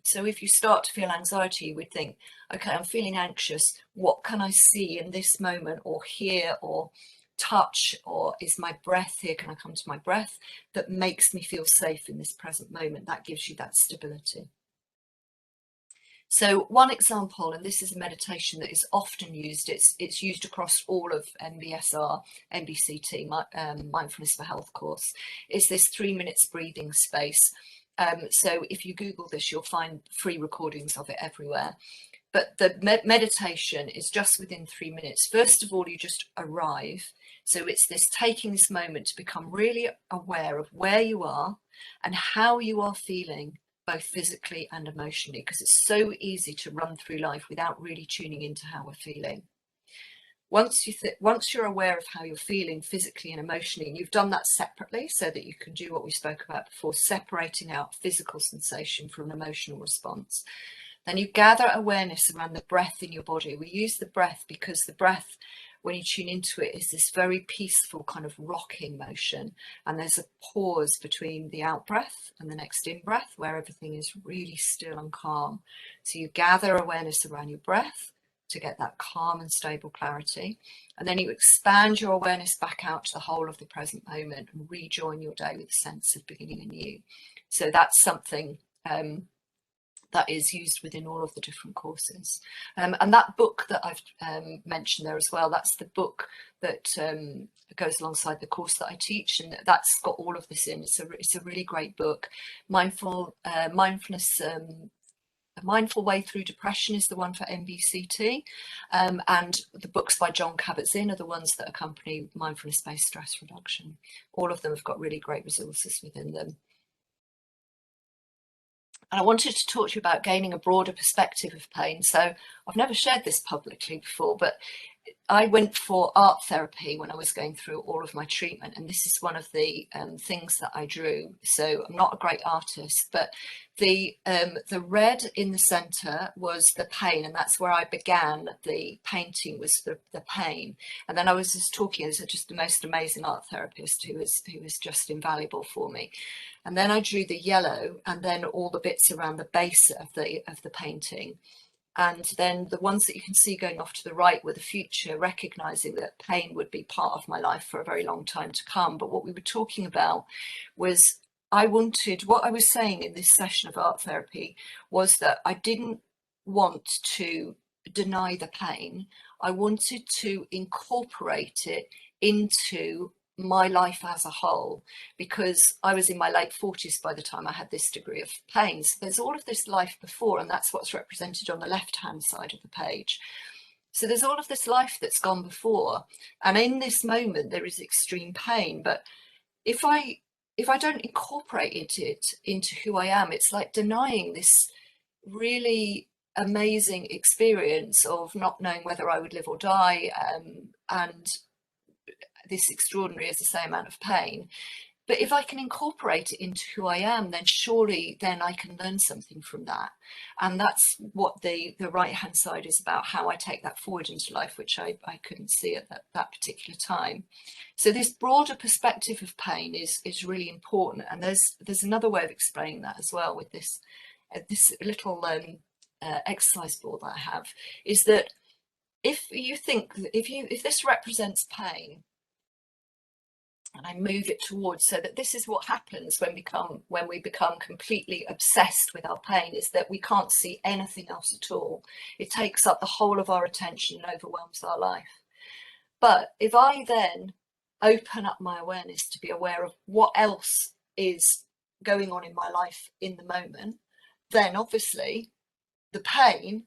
So if you start to feel anxiety, you would think, okay, I'm feeling anxious. What can I see in this moment, or hear, or touch, or is my breath here? Can I come to my breath that makes me feel safe in this present moment? That gives you that stability. So one example, and this is a meditation that is often used, it's used across all of MBSR, MBCT, Mindfulness for Health course, is this 3 minutes breathing space. So if you Google this, you'll find free recordings of it everywhere. But the meditation is just within 3 minutes. First of all, you just arrive. So it's this taking this moment to become really aware of where you are and how you are feeling, both physically and emotionally, because it's so easy to run through life without really tuning into how we're feeling. Once you're aware of how you're feeling physically and emotionally, and you've done that separately so that you can do what we spoke about before, separating out physical sensation from an emotional response, then you gather awareness around the breath in your body. We use the breath because the breath, when you tune into it, is this very peaceful kind of rocking motion. And there's a pause between the out breath and the next in breath where everything is really still and calm. So you gather awareness around your breath to get that calm and stable clarity. And then you expand your awareness back out to the whole of the present moment and rejoin your day with a sense of beginning anew. So that's something that is used within all of the different courses. And that book that I've mentioned there as well, that's the book that goes alongside the course that I teach, and that's got all of this in. It's a really great book. Mindfulness, A Mindful Way Through Depression is the one for MBCT, and the books by John Kabat-Zinn are the ones that accompany mindfulness based stress reduction. All of them have got really great resources within them. And I wanted to talk to you about gaining a broader perspective of pain. So I've never shared this publicly before, but I went for art therapy when I was going through all of my treatment, and this is one of the things that I drew. So I'm not a great artist, but the red in the center was the pain, and that's where I began the painting, was the pain. And then I was just talking as just the most amazing art therapist who was just invaluable for me. And then I drew the yellow, and then all the bits around the base of the painting. And then the ones that you can see going off to the right were the future, recognizing that pain would be part of my life for a very long time to come. But what we were talking about was what I was saying in this session of art therapy was that I didn't want to deny the pain. I wanted to incorporate it into my life as a whole, because I was in my late 40s by the time I had this degree of pain. So there's all of this life before, and that's what's represented on the left hand side of the page. So there's all of this life that's gone before, and in this moment there is extreme pain. But if I don't incorporate it into who I am, it's like denying this really amazing experience of not knowing whether I would live or die, and this extraordinary, as I say, amount of pain. But if I can incorporate it into who I am, then surely then I can learn something from that. And that's what the right hand side is about, how I take that forward into life, which I couldn't see at that particular time. So this broader perspective of pain is really important. And there's another way of explaining that as well with this little exercise board that I have, is that if this represents pain, and I move it towards, so that this is what happens when we become completely obsessed with our pain, is that we can't see anything else at all. It takes up the whole of our attention and overwhelms our life. But if I then open up my awareness to be aware of what else is going on in my life in the moment, then obviously the pain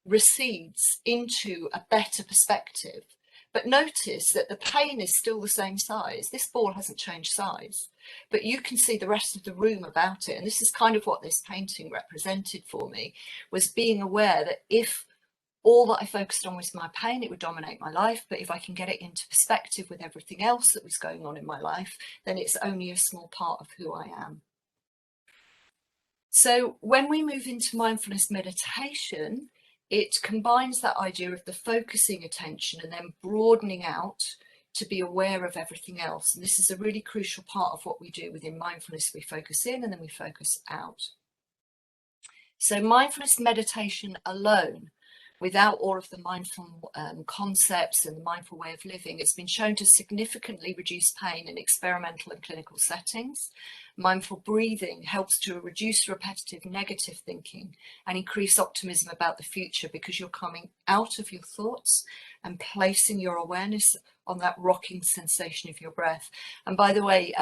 recedes into a better perspective. But notice that the pain is still the same size. This ball hasn't changed size, but you can see the rest of the room about it. And this is kind of what this painting represented for me, was being aware that if all that I focused on was my pain, it would dominate my life. But if I can get it into perspective with everything else that was going on in my life, then it's only a small part of who I am. So when we move into mindfulness meditation, it combines that idea of the focusing attention and then broadening out to be aware of everything else. And this is a really crucial part of what we do within mindfulness. We focus in and then we focus out. So mindfulness meditation alone, without all of the mindful concepts and the mindful way of living, it's been shown to significantly reduce pain in experimental and clinical settings. Mindful breathing helps to reduce repetitive negative thinking and increase optimism about the future, because you're coming out of your thoughts and placing your awareness on that rocking sensation of your breath. And by the way,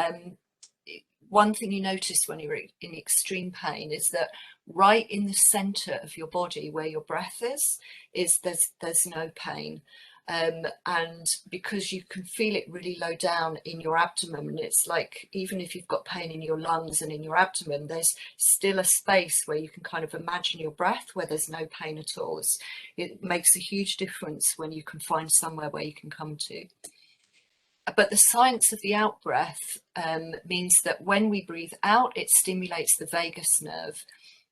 one thing you notice when you're in extreme pain is that right in the center of your body where your breath is there's no pain. And because you can feel it really low down in your abdomen, and it's like even if you've got pain in your lungs and in your abdomen, there's still a space where you can kind of imagine your breath where there's no pain at all. It makes a huge difference when you can find somewhere where you can come to. But the science of the out breath means that when we breathe out, it stimulates the vagus nerve.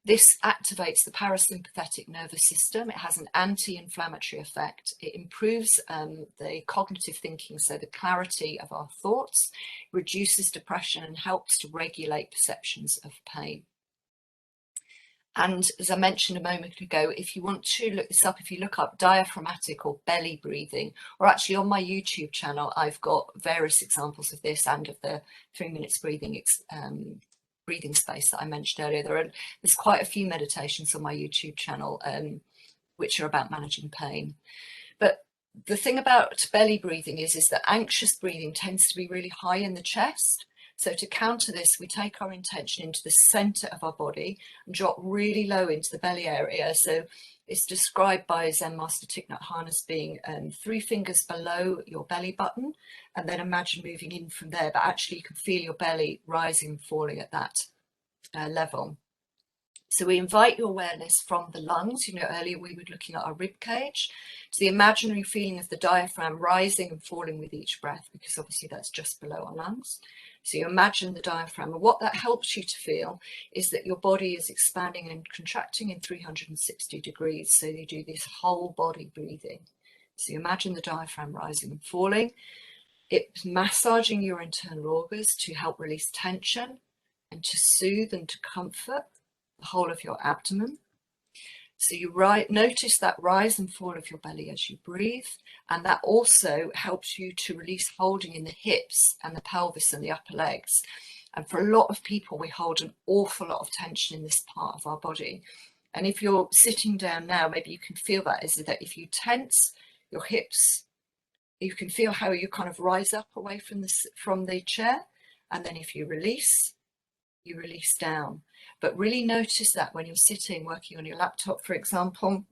This activates the parasympathetic nervous system. It has an anti-inflammatory effect. It improves the cognitive thinking, so the clarity of our thoughts, reduces depression, and helps to regulate perceptions of pain. And as I mentioned a moment ago, if you want to look this up, if you look up diaphragmatic or belly breathing, or actually on my YouTube channel, I've got various examples of this and of the 3 minutes breathing breathing space that I mentioned earlier. There's quite a few meditations on my YouTube channel which are about managing pain. But the thing about belly breathing is that anxious breathing tends to be really high in the chest. So to counter this, we take our intention into the center of our body and drop really low into the belly area. So it's described by Zen Master Thich Nhat Hanh as being 3 fingers below your belly button, and then imagine moving in from there. But actually you can feel your belly rising and falling at that level. So we invite your awareness from the lungs. You know, earlier we were looking at our rib cage, to the imaginary feeling of the diaphragm rising and falling with each breath, because obviously that's just below our lungs. So you imagine the diaphragm, and what that helps you to feel is that your body is expanding and contracting in 360 degrees. So you do this whole body breathing. So you imagine the diaphragm rising and falling. It's massaging your internal organs to help release tension and to soothe and to comfort the whole of your abdomen. So you notice that rise and fall of your belly as you breathe, and that also helps you to release holding in the hips and the pelvis and the upper legs. And for a lot of people, we hold an awful lot of tension in this part of our body. And if you're sitting down now, maybe you can feel that, is that if you tense your hips, you can feel how you kind of rise up away from the chair, and then if you release down. But really notice that when you're sitting working on your laptop, for example,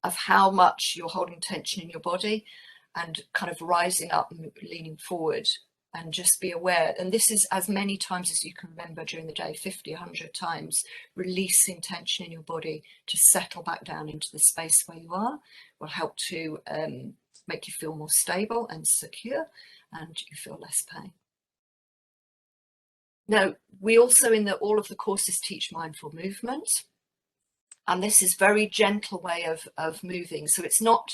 of how much you're holding tension in your body and kind of rising up and leaning forward, and just be aware. And this is as many times as you can remember during the day, 50, 100 times, releasing tension in your body to settle back down into the space where you are will help to make you feel more stable and secure, and you feel less pain. Now, we also in all of the courses teach mindful movement, and this is very gentle way of moving. So it's not,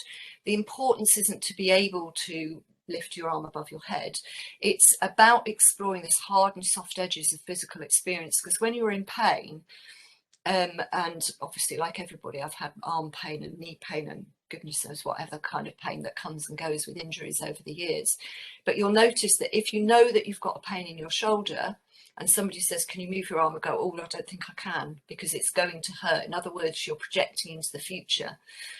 the importance isn't to be able to lift your arm above your head. It's about exploring this hard and soft edges of physical experience, because when you're in pain, and obviously like everybody, I've had arm pain and knee pain and goodness knows whatever kind of pain that comes and goes with injuries over the years. But you'll notice that if you know that you've got a pain in your shoulder, and somebody says, can you move your arm, and go, oh, I don't think I can, because it's going to hurt. In other words, you're projecting into the future.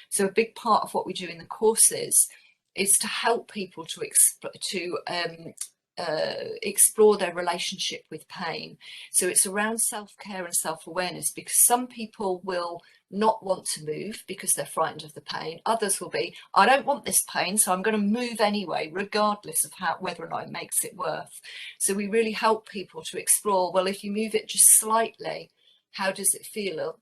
So a big part of what we do in the courses is to help people to explore their relationship with pain. So it's around self-care and self-awareness, because some people will not want to move because they're frightened of the pain. Others will be, I don't want this pain, so I'm going to move anyway, regardless of whether or not it makes it worth. So we really help people to explore, well, if you move it just slightly, how does it feel?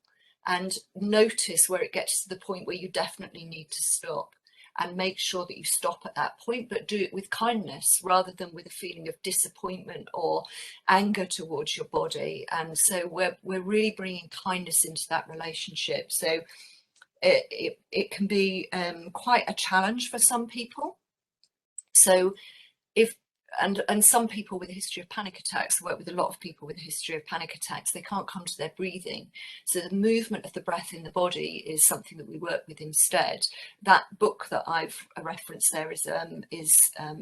And notice where it gets to the point where you definitely need to stop, and make sure that you stop at that point, but do it with kindness rather than with a feeling of disappointment or anger towards your body. And so we're really bringing kindness into that relationship. So it can be quite a challenge for some people. So and some people with a history of panic attacks, I work with a lot of people with a history of panic attacks, they can't come to their breathing. So the movement of the breath in the body is something that we work with instead. That book that I've referenced there is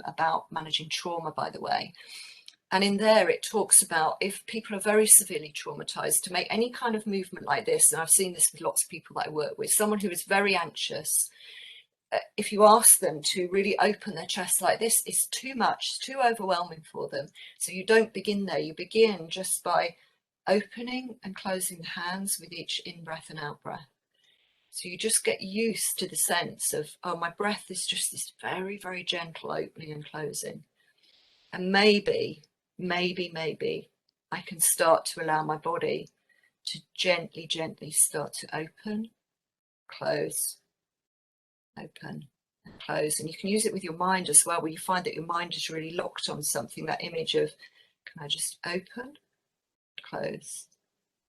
about managing trauma, by the way. And in there it talks about, if people are very severely traumatized, to make any kind of movement like this, and I've seen this with lots of people that I work with, someone who is very anxious, if you ask them to really open their chest like this, it's too much, it's too overwhelming for them. So you don't begin there. You begin just by opening and closing the hands with each in-breath and out-breath. So you just get used to the sense of, oh, my breath is just this very, very gentle opening and closing. And maybe I can start to allow my body to gently, gently start to open, close, open and close. And you can use it with your mind as well, where you find that your mind is really locked on something, that image of, can I just open, close,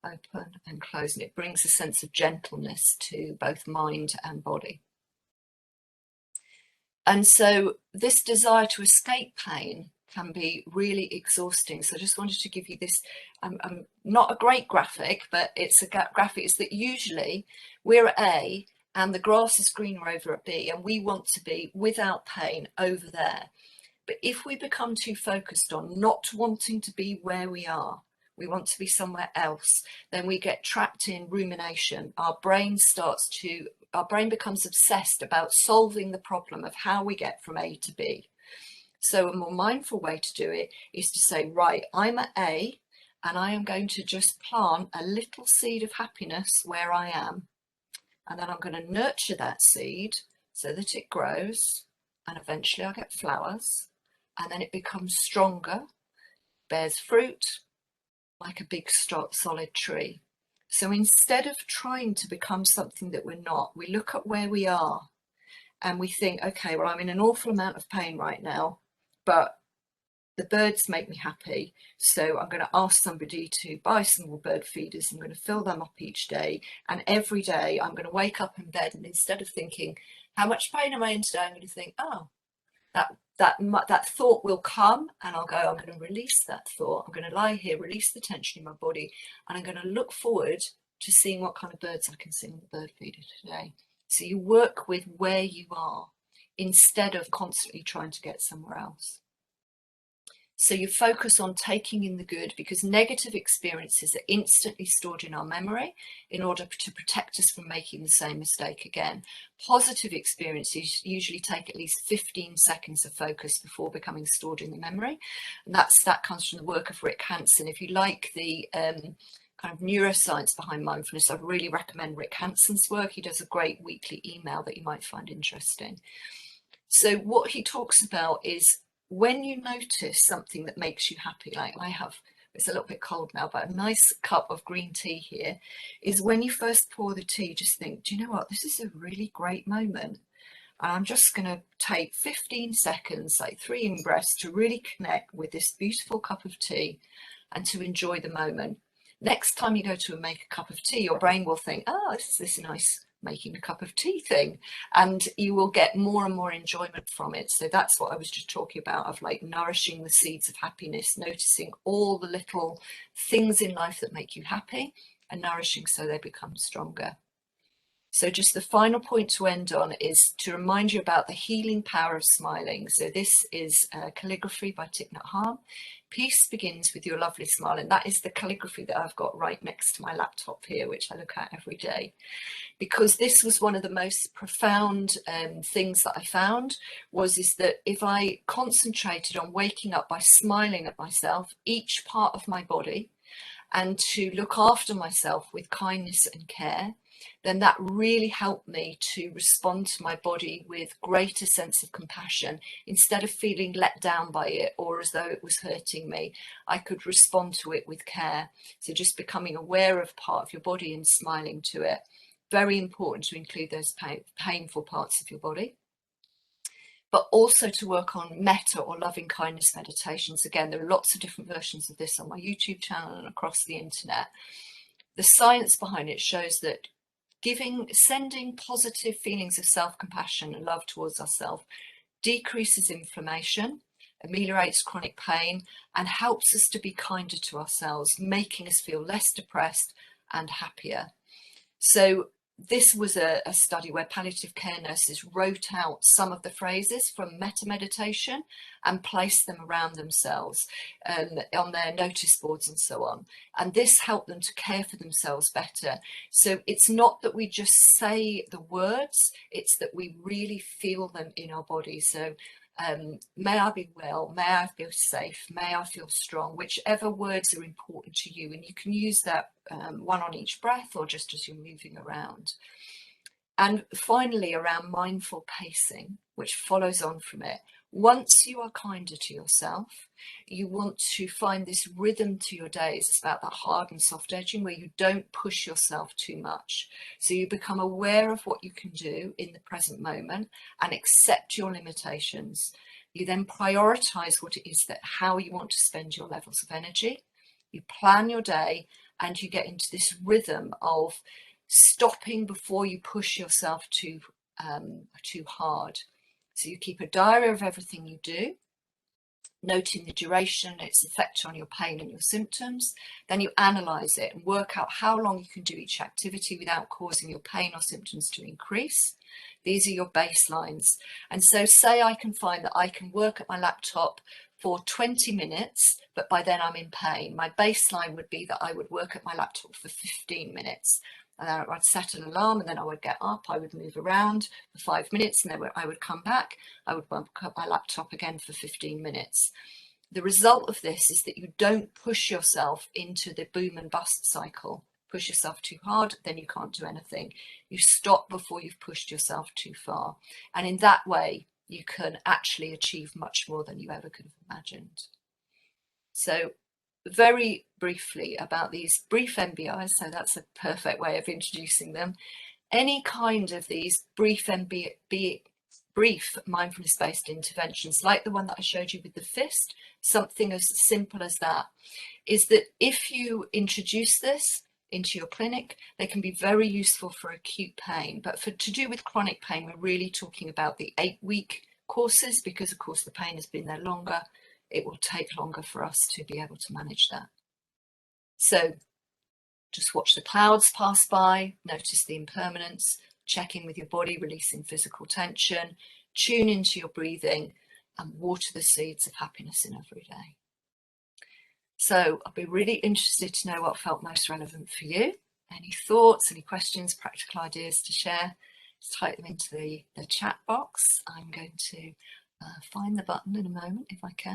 open and close, and it brings a sense of gentleness to both mind and body. And so this desire to escape pain can be really exhausting. So I just wanted to give you this, not a great graphic, but it's a graphic. Is that usually we're at A and the grass is greener over at B, and we want to be without pain over there. But if we become too focused on not wanting to be where we are, we want to be somewhere else, then we get trapped in rumination. Our brain becomes obsessed about solving the problem of how we get from A to B. So a more mindful way to do it is to say, right, I'm at A and I am going to just plant a little seed of happiness where I am. And then I'm going to nurture that seed so that it grows, and eventually I'll get flowers, and then it becomes stronger, bears fruit, like a big solid tree. So instead of trying to become something that we're not, we look at where we are and we think, okay, well, I'm in an awful amount of pain right now, but the birds make me happy. So I'm going to ask somebody to buy some more bird feeders. I'm going to fill them up each day. And every day I'm going to wake up in bed, and instead of thinking, how much pain am I in today? I'm going to think, oh, that thought will come, and I'll go, I'm going to release that thought. I'm going to lie here, release the tension in my body, and I'm going to look forward to seeing what kind of birds I can see on the bird feeder today. So you work with where you are instead of constantly trying to get somewhere else. So you focus on taking in the good, because negative experiences are instantly stored in our memory in order to protect us from making the same mistake again. Positive experiences usually take at least 15 seconds of focus before becoming stored in the memory. And that comes from the work of Rick Hanson. If you like the kind of neuroscience behind mindfulness, I really recommend Rick Hanson's work. He does a great weekly email that you might find interesting. So what he talks about is, when you notice something that makes you happy, like I have, it's a little bit cold now, but a nice cup of green tea here, is when you first pour the tea, just think, do you know what, this is a really great moment. And I'm just going to take 15 seconds, like 3 in-breaths, to really connect with this beautiful cup of tea and to enjoy the moment. Next time you go to make a cup of tea, your brain will think, oh, this is nice making a cup of tea thing, and you will get more and more enjoyment from it. So that's what I was just talking about, of like nourishing the seeds of happiness, noticing all the little things in life that make you happy and nourishing so they become stronger. So just the final point to end on is to remind you about the healing power of smiling. So this is calligraphy by Thich Nhat Hanh. Peace begins with your lovely smile, and that is the calligraphy that I've got right next to my laptop here, which I look at every day. Because this was one of the most profound things that I found, is that if I concentrated on waking up by smiling at myself, each part of my body, and to look after myself with kindness and care, then that really helped me to respond to my body with greater sense of compassion. Instead of feeling let down by it or as though it was hurting me, I could respond to it with care. So just becoming aware of part of your body and smiling to it. Very important to include those painful parts of your body, but also to work on metta or loving kindness meditations. Again, there are lots of different versions of this on my YouTube channel and across the internet. The science behind it shows that sending positive feelings of self-compassion and love towards ourselves decreases inflammation, ameliorates chronic pain, and helps us to be kinder to ourselves, making us feel less depressed and happier. So this was a study where palliative care nurses wrote out some of the phrases from metta meditation and placed them around themselves on their notice boards and so on. And this helped them to care for themselves better. So it's not that we just say the words, it's that we really feel them in our body. So may I be well, may I feel safe, may I feel strong, whichever words are important to you. And you can use that one on each breath or just as you're moving around. And finally, around mindful pacing, which follows on from it. Once you are kinder to yourself, you want to find this rhythm to your days. It's about that hard and soft edging where you don't push yourself too much. So you become aware of what you can do in the present moment and accept your limitations. You then prioritize what it is that how you want to spend your levels of energy. You plan your day and you get into this rhythm of stopping before you push yourself too hard. So you keep a diary of everything you do, noting the duration, its effect on your pain and your symptoms. Then you analyze it and work out how long you can do each activity without causing your pain or symptoms to increase. These are your baselines. And so say I can find that I can work at my laptop for 20 minutes, but by then I'm in pain. My baseline would be that I would work at my laptop for 15 minutes. And then I'd set an alarm, and then I would get up, I would move around for 5 minutes, and then I would come back, I would work up my laptop again for 15 minutes. The result of this is that you don't push yourself into the boom and bust cycle. Push yourself too hard, then you can't do anything. You stop before you've pushed yourself too far. And in that way, you can actually achieve much more than you ever could have imagined. So very briefly about these brief MBIs, so that's a perfect way of introducing them. Any kind of these brief mindfulness based interventions, like the one that I showed you with the fist, something as simple as that, is that if you introduce this into your clinic, they can be very useful for acute pain. But to do with chronic pain, we're really talking about the 8-week courses, because of course the pain has been there longer. It will take longer for us to be able to manage that. So just watch the clouds pass by, notice the impermanence, check in with your body, releasing physical tension, tune into your breathing, and water the seeds of happiness in every day. So I'll be really interested to know what felt most relevant for you. Any thoughts, any questions, practical ideas to share, just type them into the chat box. I'm going to find the button in a moment if I can.